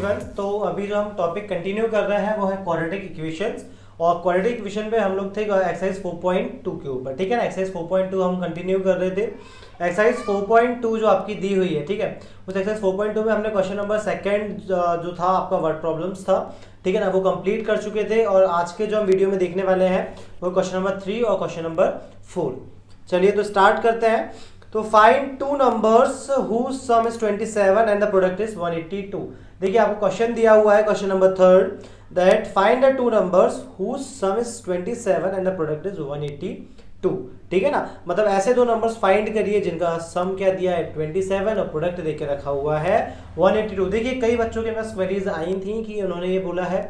Everyone. तो अभी जो हम टॉपिक कंटिन्यू कर रहे हैं वो है क्वाड्रेटिक इक्वेशंस, और क्वाड्रेटिक इक्वेशन पे हम लोग थे एक्सरसाइज 4.2 के ऊपर। ठीक है ना, एक्सरसाइज 4.2 हम कंटिन्यू कर रहे थे। एक्सरसाइज 4.2 जो आपकी दी हुई है, ठीक है, उस एक्सरसाइज 4.2 में हमने क्वेश्चन नंबर सेकंड जो था आपका वर्ड प्रॉब्लम्स था, ठीक है ना, वो कंप्लीट कर चुके थे। और आज के जो हम वीडियो में देखने वाले हैं वो क्वेश्चन नंबर 3 और क्वेश्चन नंबर 4। चलिए तो स्टार्ट करते हैं। तो find two numbers whose sum is 27 and the product is 182। देखिए आपको क्वेश्चन दिया हुआ है, question number 3 that find the two numbers whose sum is 27 and the product is 182। ठीक है ना, मतलब ऐसे दो नंबर्स फाइंड करिए जिनका सम क्या दिया है 27 और प्रोडक्ट देके रखा हुआ है 182। देखिए कई बच्चों के पास क्वेरीज आई थी कि उन्होंने ये बोला है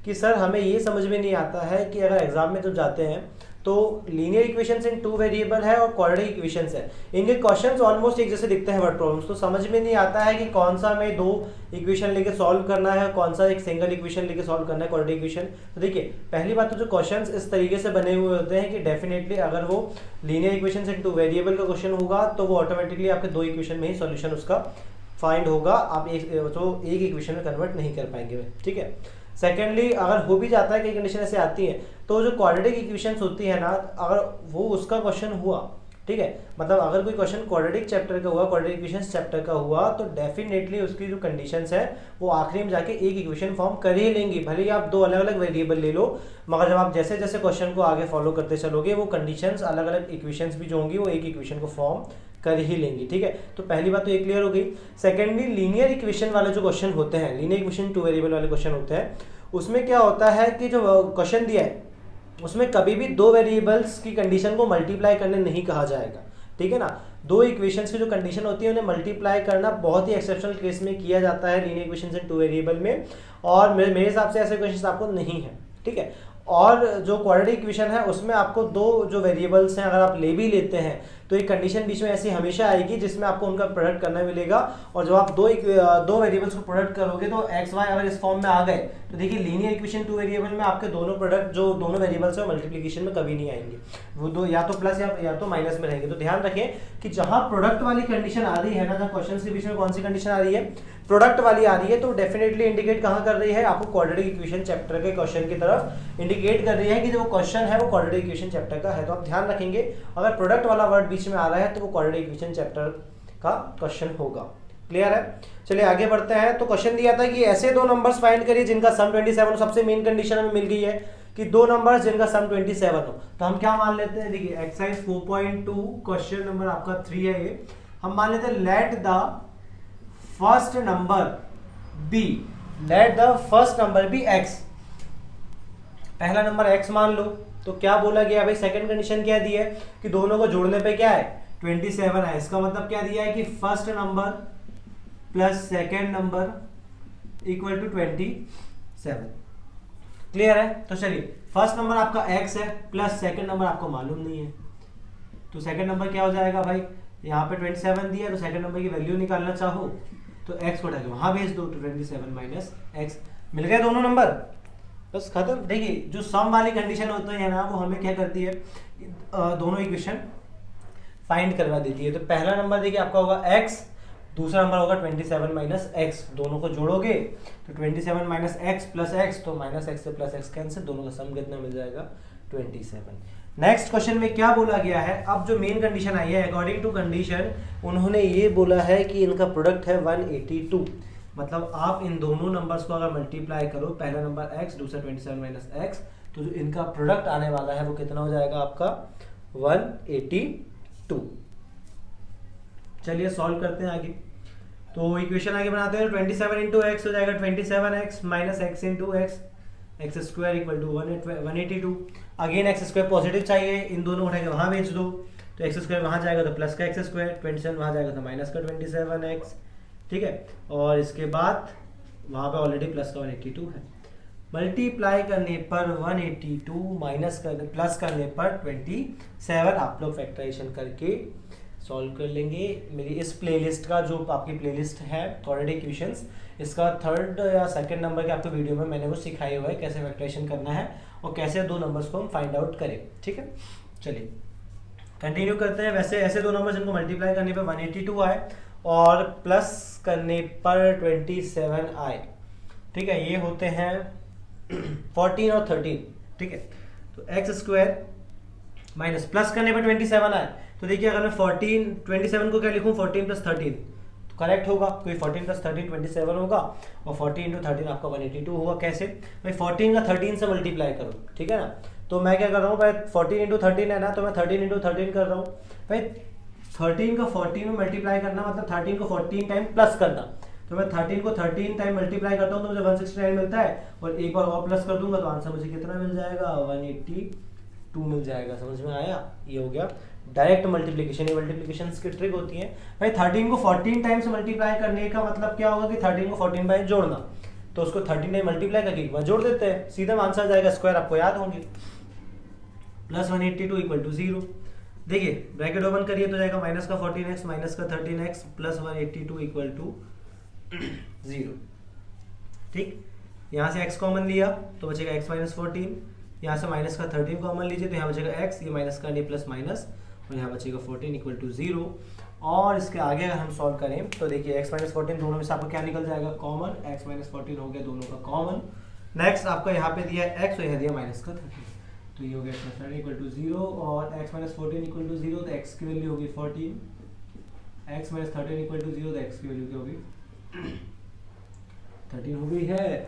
कि सर हमें ये समझ में नहीं आता है कि अगर एग्जाम में जब जाते हैं तो लीनियर इक्वेशंस इन टू वेरिएबल है और क्वाड्रेटिक इक्वेशंस है, इनके क्वेश्चंस ऑलमोस्ट एक जैसे दिखते हैं वर्ड प्रॉब्लम्स, तो समझ में नहीं आता है कि कौन सा हमें दो इक्वेशन लेके सॉल्व करना है, कौन सा एक सिंगल इक्वेशन लेके सॉल्व करना है क्वाड्रेटिक इक्वेशन। तो देखिए पहली बात तो जो क्वेश्चंस इस तरीके से बने हुए होते हैं कि डेफिनेटली अगर वो लीनियर इक्वेशंस इन टू वेरिएबल का क्वेश्चन होगा तो वो ऑटोमेटिकली आपके दो इक्वेशन में ही सॉल्यूशन उसका फाइंड होगा, आप एक इक्वेशन में कन्वर्ट नहीं कर पाएंगे। ठीक है, सेकेंडली अगर हो भी जाता है कि कंडीशन ऐसे आती है तो जो क्वाड्रेटिक इक्वेशंस होती है ना, अगर वो उसका क्वेश्चन हुआ, ठीक है, मतलब अगर कोई क्वेश्चन क्वाड्रेटिक चैप्टर का हुआ, क्वाड्रेटिक इक्वेशंस चैप्टर का हुआ, तो डेफिनेटली उसकी जो कंडीशंस है वो आखिरी में जाके एक इक्वेशन फॉर्म कर ही लेंगी, भले ही आप दो अलग अलग वेरिएबल ले लो, मगर जब आप जैसे जैसे क्वेश्चन को आगे फॉलो करते चलोगे वो कंडीशंस अलग अलग इक्वेशंस भी जो होंगी वो एक इक्वेशन को फॉर्म कर ही लेंगी। ठीक है, तो पहली बात तो ये क्लियर हो गई। सेकेंडली लीनियर इक्वेशन वाले जो क्वेश्चन होते हैं, लीनियर इक्वेशन टू वेरिएबल वाले क्वेश्चन होते हैं, उसमें क्या होता है कि जो क्वेश्चन दिया है उसमें कभी भी दो वेरिएबल्स की कंडीशन को मल्टीप्लाई करने नहीं कहा जाएगा। ठीक है ना, दो इक्वेशंस की जो कंडीशन होती है उन्हें मल्टीप्लाई करना बहुत ही एक्सेप्शनल केस में किया जाता है लीनियर इक्वेशंस इन टू वेरिएबल में, और मेरे हिसाब से ऐसे क्वेश्चंस आपको नहीं है। ठीक है, और जो क्वाड्रेटिक इक्वेशन है उसमें आपको दो जो वेरिएबल्स हैं अगर आप ले भी लेते हैं तो एक कंडीशन बीच में ऐसी हमेशा आएगी जिसमें आपको उनका प्रोडक्ट करना मिलेगा, और जब आप दो वेरिएबल्स को प्रोडक्ट करोगे तो एक्स वाई अगर इस फॉर्म में आ गए तो देखिए लीनियर इक्वेशन टू वेरिएबल में आपके दोनों प्रोडक्ट जो दोनों वेरिएबल्स हैं मल्टीप्लिकेशन में कभी नहीं आएंगे, वो दो या तो प्लस या तो माइनस में रहेंगे। तो ध्यान रखें कि जहां प्रोडक्ट वाली कंडीशन आ रही है ना, जहां क्वेश्चन के बीच में कौन सी कंडीशन आ रही है, प्रोडक्ट वाली आ रही है, तो डेफिनेटली इंडिकेट कहां कर रही है, आपको क्वाड्रेटिक इक्वेशन चैप्टर के क्वेश्चन की तरफ इंडिकेट कर रही है कि जो क्वेश्चन है वो क्वाड्रेटिक इक्वेशन चैप्टर का है। तो आप ध्यान रखेंगे अगर प्रोडक्ट वाला वर्ड बीच में आ रहा है तो वो क्वाड्रेटिक इक्वेशन चैप्टर का क्वेश्चन होगा। क्लियर है, चलिए आगे बढ़ते हैं। तो क्वेश्चन दिया था कि ऐसे दो नंबर्स फाइंड करिए जिनका सम 27 हो। सबसे मेन कंडीशन हमें मिल गई है कि दो नंबर्स जिनका सम 27 हो, तो हम क्या मान लेते हैं, देखिए एक्सरसाइज 4.2 क्वेश्चन नंबर आपका 3 है ये, हम मान लेते हैं let the first number be, let the first number be x, पहला नंबर एक्स मान लो। तो क्या बोला गया भाई, सेकंड कंडीशन क्या दी है कि दोनों को जोड़ने पे क्या है 27 है, इसका मतलब क्या दिया है कि first number plus second number equal to 27। Clear है, तो चलिए फर्स्ट नंबर आपका x है प्लस सेकंड नंबर आपको मालूम नहीं है, तो सेकंड नंबर क्या हो जाएगा भाई, यहाँ पे 27 दिया तो सेकंड नंबर की वैल्यू निकालना चाहो तो x को उठा के वहां भेज दो, तो 27 माइनस x मिल गए दोनों नंबर, बस खत्म। देखिए जो सम वाली कंडीशन होती है ना वो हमें क्या करती है, दोनों इक्वेशन फाइंड करवा देती है। तो पहला नंबर देखिए आपका होगा x, दूसरा नंबर होगा 27 माइनस एक्स, दोनों को जोड़ोगे तो 27 माइनस एक्स प्लस एक्स, तो माइनस एक्स से प्लस एक्स कैंसिल, दोनों का सम कितना मिल जाएगा 27। नेक्स्ट क्वेश्चन में क्या बोला गया है, अब जो मेन कंडीशन आई है अकॉर्डिंग टू कंडीशन उन्होंने ये बोला है कि इनका प्रोडक्ट है 182, मतलब आप इन दोनों नंबर्स को अगर मल्टीप्लाई करो, पहला नंबर x दूसरा 27 माइनस एक्स, तो जो इनका प्रोडक्ट आने वाला है वो कितना हो जाएगा आपका 182। चलिए सॉल्व करते हैं आगे। तो इक्वेशन आगे बनाते हैं, 27 इंटू एक्स हो जाएगा 27x minus x into x, x square equal to 182। Again x square positive चाहिए, इन दोनों उठा के वहां भेज दो, तो एक्स स्क्वायर वहां जाएगा तो प्लस का एक्स स्क्वायर, 27 वहां जाएगा तो माइनस का 27x। ठीक है, और इसके बाद वहां पे ऑलरेडी प्लस का 182 है, मल्टीप्लाई करने पर 182 माइनस कर प्लस करने पर 27, आप लोग फैक्टराइजेशन करके सॉल्व कर लेंगे। मेरी इस प्लेलिस्ट का जो आपकी प्लेलिस्ट है क्वाड्रेटिक इक्वेशंस, इसका थर्ड या सेकंड नंबर के आपको वीडियो में मैंने वो सिखाया हुआ है कैसे फैक्टराइजेशन करना है और कैसे दो नंबर्स को हम फाइंड आउट करें। ठीक है, चलिए कंटिन्यू करते हैं। वैसे ऐसे दो नंबर जिनको मल्टीप्लाई करने पर 182 आए और प्लस करने पर 27 आए, ठीक है, ये होते हैं 14 और 13, ठीक है। तो एक्स स्क्वायर माइनस प्लस करने पर 27 आए, तो देखिए अगर मैं 27 को क्या लिखूं, 14 प्लस 13 तो करेक्ट होगा, क्योंकि 14 प्लस 13 27 होगा, और 14 इंटू 13 आपका 182 होगा। कैसे भाई, 14 का 13 से मल्टीप्लाई करो, ठीक है ना। तो मैं क्या कर रहा हूँ भाई, 14 इंटू 13 है ना, तो मैं 13 इंटू 13 कर रहा हूँ भाई। 13 का 14 में मल्टीप्लाई करना मतलब 13 को 14 टाइम प्लस करना, तो मैं 13 को 13 टाइम मल्टीप्लाई करता हूँ तो मुझे 169 मिलता है, और एक बार और प्लस कर दूंगा तो आंसर मुझे कितना मिल जाएगा, 182 मिल जाएगा। समझ में आया, ये हो गया डायरेक्ट मल्टीप्लिकेशन। ये मल्टीप्लिकेशन की ट्रिक होती है भाई। 13 को 14 टाइम्स मल्टीप्लाई करने का मतलब क्या होगा कि 13 को 14 बाय जोड़ना, तो उसको 13 टाइम मल्टीप्लाई करके एक बार जोड़ देते हैं, सीधा आंसर आ जाएगा। स्क्वायर आपको याद होंगे, प्लस 182 इक्वल टू 0। देखिए ब्रैकेट ओपन करिए तो जाएगा माइनस का 14x माइनस का 13x प्लस 182 इक्वल टू 0। ठीक, यहाँ से x कॉमन लिया तो बचेगा x माइनस 14, यहाँ से माइनस का 13 कॉमन लीजिए तो यहाँ बचेगा x, ये माइनस का नहीं प्लस माइनस, और यहाँ बचेगा 14 इक्वल टू 0। और इसके आगे अगर हम सॉल्व करें तो देखिए x माइनस 14 दोनों में से आपका क्या निकल जाएगा, कॉमन। x माइनस 14 हो गया दोनों का कॉमन। नेक्स्ट आपका यहाँ पे दिया है x और यहाँ दिया माइनस का 13, तो ये हो गया x माइनस 13 इक्वल टू 0, और x माइनस 14 इक्वल टू 0, तो x की वैल्यू होगी 14, x माइनस 13 इक्वल टू 0, तो x की वैल्यू क्या होगी 13 हो गई है,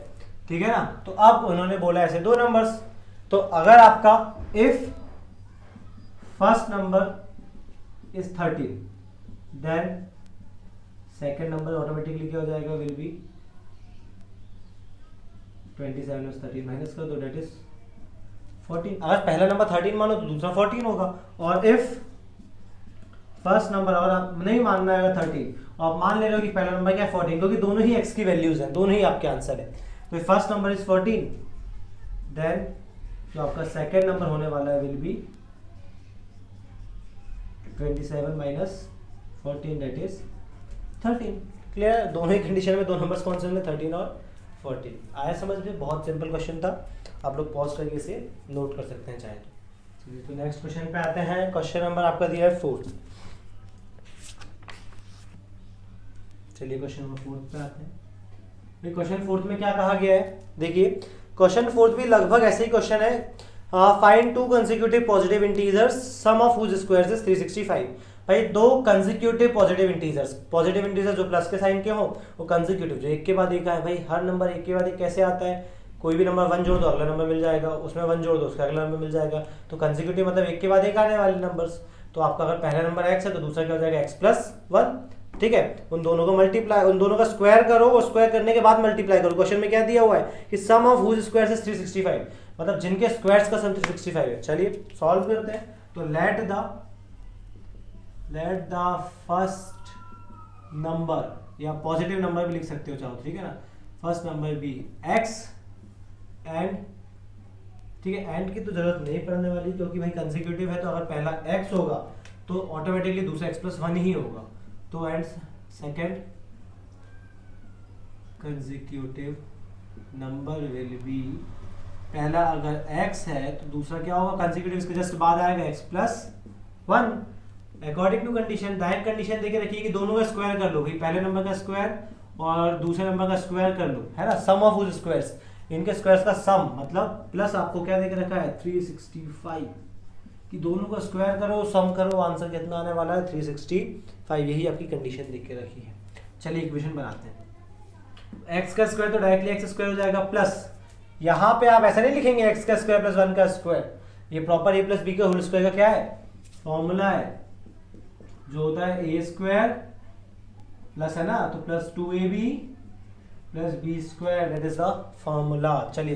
ठीक है ना। तो अब उन्होंने बोला ऐसे दो नंबर्स, तो अगर आपका if first number is 13 then second number automatically क्या हो जाएगा, विल बी 27 में 13 माइनस कर दो, डेट इज 14। अगर पहला नंबर 13 मानो तो दूसरा 14 होगा, और इफ फर्स्ट नंबर, और आप नहीं मानना है 13, आप मान ले रहे हो कि पहला नंबर क्या है 14, क्योंकि दोनों ही x की वैल्यूज हैं, दोनों ही आपके आंसर है। तो फर्स्ट नंबर इज 14, देन जो आपका सेकेंड नंबर होने वाला है will be 27 minus 14, that is 13। Clear, दोनों ही कंडीशन में दो नंबर्स कौन से होंगे, 13 और 14। आया समझ में, बहुत सिंपल क्वेश्चन था, आप लोग पॉज करके इसे नोट कर सकते हैं चाहे तो। तो नेक्स्ट क्वेश्चन पे आते हैं। क्वेश्चन नंबर आपका दिया है 4। चलिए क्वेश्चन नंबर 4 पे आते हैं। क्वेश्चन 4 में क्या कहा गया है, देखिए क्वेश्चन 4 भी लगभग ऐसे ही क्वेश्चन है। Find two consecutive positive integers sum of whose squares is 365। भाई दो कंसेक्यूटिव पॉजिटिव इंटीजर्स जो प्लस के साइन के हो, वो कंसेक्यूटिव जो एक के बाद एक है। भाई हर नंबर एक के बाद एक कैसे आता है, कोई भी नंबर 1 जोड़ दो अगला नंबर मिल जाएगा, उसमें 1 जोड़ दो उसका अगला नंबर मिल जाएगा। तो कंसेक्यूटिव मतलब एक के बाद एक आने वाले नंबर्स। तो आपका अगर पहला नंबर x है तो दूसरा क्या हो जाएगा x प्लस 1, ठीक है। उन दोनों को मल्टीप्लाई, उन दोनों का स्क्वायर करो, और स्क्वायर करने के बाद मल्टीप्लाई करो। क्वेश्चन में क्या दिया हुआ है कि सम ऑफ हुज स्क्वायर्स इज 365, मतलब जिनके स्क्वायर्स का सम 365 है। चलिए सॉल्व करते हैं। तो लेट द फर्स्ट नंबर, या पॉजिटिव नंबर भी लिख सकते हो चाहो, ठीक है ना, first number be x and, ठीक है, एंड की तो जरूरत नहीं पड़ने वाली क्योंकि भाई कंसेक्यूटिव है, तो अगर पहला x होगा तो ऑटोमेटिकली दूसरा x प्लस 1 ही होगा। तो and second consecutive number will be, पहला अगर x है तो दूसरा क्या होगा, कंसेक्यूटिव इसके जस्ट बाद आएगा x plus 1। According to condition, दाहिने कंडीशन देके रखिए कि दोनों का स्क्वायर कर लो, भाई पहले नंबर का स्क्वायर और दूसरे नंबर का स्क्वायर कर लो, है ना, सम ऑफ हुज स्क्वायर्स, इनके स्क्वायर्स का सम, मतलब प्लस आपको क्या देके रखा है 365, कि दोनों का स्क्वायर करो सम करो, आंसर कितना आने वाला है 365, यही आपकी कंडीशन देख के रखी है। चलिए इक्वेशन बनाते हैं। x का स्क्वायर तो डायरेक्टली x स्क्वायर हो जाएगा, प्लस यहाँ पे आप ऐसा नहीं लिखेंगे x का स्क्वायर प्लस 1 का स्क्वायर, ये प्रॉपर a प्लस बी का होल स्क्वायर का क्या है फॉर्मूला है, जो होता है a स्क्वायर प्लस, है ना, तो plus 2ab plus b square, that is the formula. चलिए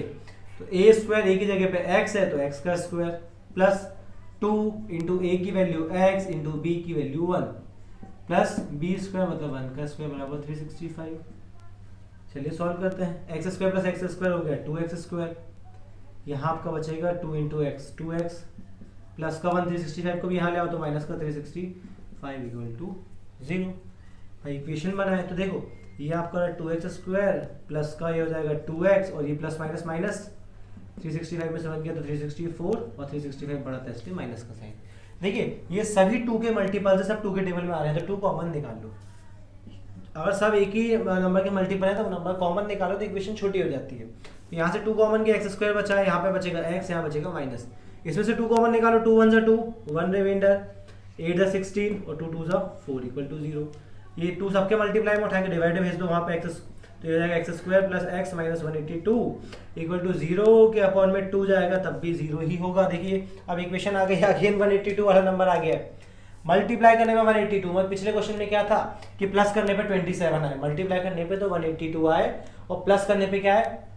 तो a स्क्वायर a की जगह पे x है तो x का स्क्वायर प्लस 2 इंटू a की वैल्यू x इंटू b की वैल्यू 1 प्लस b स्क्वायर मतलब 1 का स्क्वायर बराबर 365। चलिए सॉल्व करते हैं। x square plus x square हो गया 2x स्क्वायर, यहाँ आपका बचेगा 2 इंटू एक्स 2x प्लस का 1 365 को भी यहाँ ले आओ तो माइनस का 365 इक्वल टू 0। भाई इक्वेशन बना है तो देखो ये आपका 2x स्क्वायर प्लस का ये हो जाएगा 2x, और ये प्लस माइनस माइनस 365 में समझ गया तो 364, और 365 बड़ा था इसलिए माइनस का साइन। देखिए ये सभी 2 के मल्टीपल से सब 2 के टेबल में आ रहे हैं, तो 2 कॉमन निकाल लो। अगर सब एक ही नंबर के मल्टीपल है तो नंबर कॉमन निकालो तो इक्वेशन छोटी हो जाती है। तो यहाँ से 2 कॉमन के एक्स स्क्वायर बचा है, यहाँ पे बचेगा x, यहाँ बचेगा माइनस। इसमें से 2 कॉमन निकालो, 2 1 2, 1 रिमाइंडर, 8 16 और 2 2 4 इक्वल टू 0। ये 2 सबके मल्टीप्लाई में उठा के डिवाइड भेज दो वहाँ पे x, तो ये जाएगा x square plus x minus 182 equal to 0 के अपॉन में 2 जाएगा तब भी 0 ही होगा। देखिए अब इक्वेशन आ गई, अगेन 182 वाला नंबर आ गया है। मल्टीप्लाई करने में 182, मतलब पिछले क्वेश्चन में क्या था कि प्लस करने पे 27 आए, मल्टीप्लाई करने पे तो 182 आए और प्लस करने पे क्या है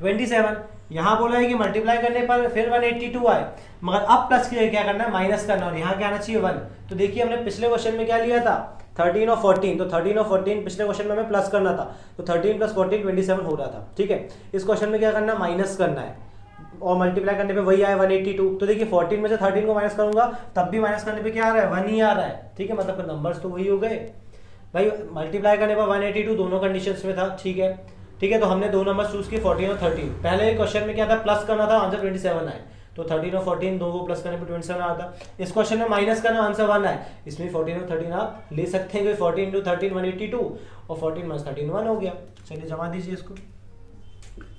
27। यहाँ बोला है कि मल्टीप्लाई करने पर फिर 182 आए, मगर अब प्लस के लिए क्या करना है माइनस करना, और यहाँ क्या आना चाहिए 1। तो देखिए हमने पिछले क्वेश्चन में क्या लिया था 13 और 14, तो 13 और 14 पिछले क्वेश्चन में हमें प्लस करना था, तो 13 प्लस 14 27 हो रहा था, ठीक है। इस क्वेश्चन में क्या करना माइनस करना है और मल्टीप्लाई करने पे वही आया 182। तो देखिए 14 में से 13 को माइनस करूंगा तब भी माइनस करने पे क्या आ रहा है 1 ही आ रहा है, ठीक है, मतलब नंबर्स तो वही हो गए भाई। मल्टीप्लाई करने पर 182 दोनों कंडीशंस में था, ठीक है, ठीक है। तो हमने दो नंबर चूज किए 14 और 13। पहले क्वेश्चन में क्या था प्लस करना था, आंसर 27 आए, तो 13 और 14 दो को प्लस करने पर 27 आता। इस क्वेश्चन में माइनस करना, आंसर 1 आए, इसमें 14 और 13 आप ले सकते हैं, 14 इंटू 13 182 और 14 माइनस 13 1 हो गया। चलिए जमा दीजिए इसको,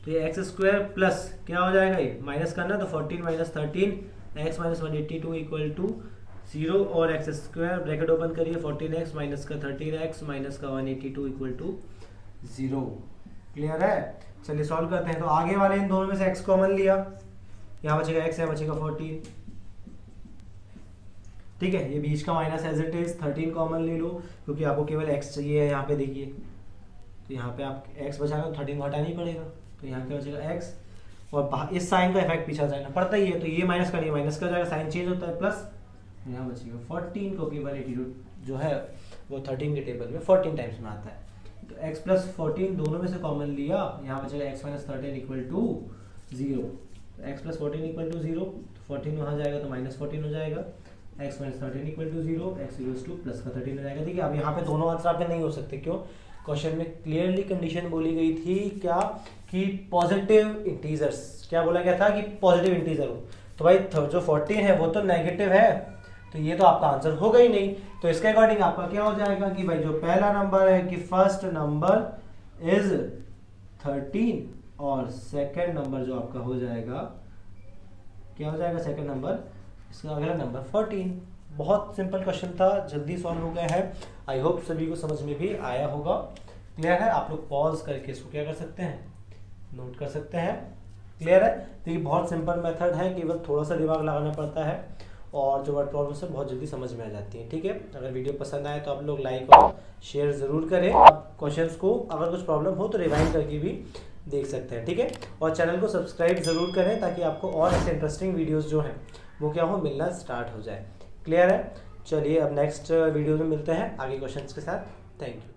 तो ये एक्स स्क्वायर प्लस क्या हो जाएगा ये माइनस करना, तो 14 minus 13 x minus 182 equal to 0 और एक्स स्क्वायर ब्रैकेट ओपन करिए 14x माइनस का 13x माइनस का 182 इक्वल टू 0। क्लियर है। चलिए सॉल्व करते हैं। तो आगे वाले इन दोनों में से x कॉमन लिया, यहाँ बचेगा x, यहाँ बचेगा 14, ठीक है। ये बीच का minus as it is, 13 common ले लो क्योंकि आपको केवल x चाहिए है। यहाँ पे देखिए, तो यहाँ पे आप x बचाना तो 13 को हटाना ही पड़ेगा, तो यहाँ क्या बचेगा x, और इस साइन का इफेक्ट पीछे जाना पड़ता ही है, तो ये माइनस का ये माइनस का जाएगा, साइन चेंज होता है, प्लस यहाँ बचेगा 14 को केवल 82 जो है वो 13 के टेबल में 14 टाइम्स में आता है। तो x प्लस 14 दोनों में से कॉमन लिया, यहाँ बचेगा x minus 13 equal to 0। x plus 14 equal to 0, 14 वहाँ जाएगा तो माइनस 14 हो जाएगा, x minus 13 equal to 0, x equals to plus का 13 हो जाएगा। ठीक है, अब यहाँ पे दोनों आंसर आपके नहीं हो सकते, क्यों? क्वेश्चन में क्लियरली कंडीशन बोली गई थी क्या कि पॉजिटिव इंटीजर्स, क्या बोला गया था कि पॉजिटिव इंटीजर हो, तो भाई जो 14 है वो तो नेगेटिव है, तो ये तो आपका आंसर होगा ही नहीं। तो इसके अकॉर्डिंग आपका क्या हो जाएगा कि भाई जो पहला नंबर है कि फर्स्ट नंबर इज 13 और सेकंड नंबर जो आपका हो जाएगा, क्या हो जाएगा सेकंड नंबर, इसका अगला नंबर 14। बहुत सिंपल क्वेश्चन था, जल्दी सॉल्व हो गया है। आई होप सभी को समझ में भी आया होगा। क्लियर है? आप लोग पॉज करके इसको क्या कर सकते हैं, नोट कर सकते हैं। क्लियर है? तो ये बहुत सिंपल मेथड है, केवल थोड़ा सा दिमाग लगाना पड़ता है और जो वर्ड प्रॉब्लम्स है बहुत जल्दी समझ में आ जाती है। ठीक है, अगर वीडियो पसंद आए तो आप लोग लाइक और शेयर ज़रूर करें। आप क्वेश्चंस को अगर कुछ प्रॉब्लम हो तो रिवाइंड करके भी देख सकते हैं। ठीक है, और चैनल को सब्सक्राइब ज़रूर करें ताकि आपको और ऐसे इंटरेस्टिंग वीडियोज़ जो हैं वो क्या हो, मिलना स्टार्ट हो जाए। क्लियर है? चलिए अब नेक्स्ट वीडियो में मिलते हैं आगे क्वेश्चंस के साथ। Thank you.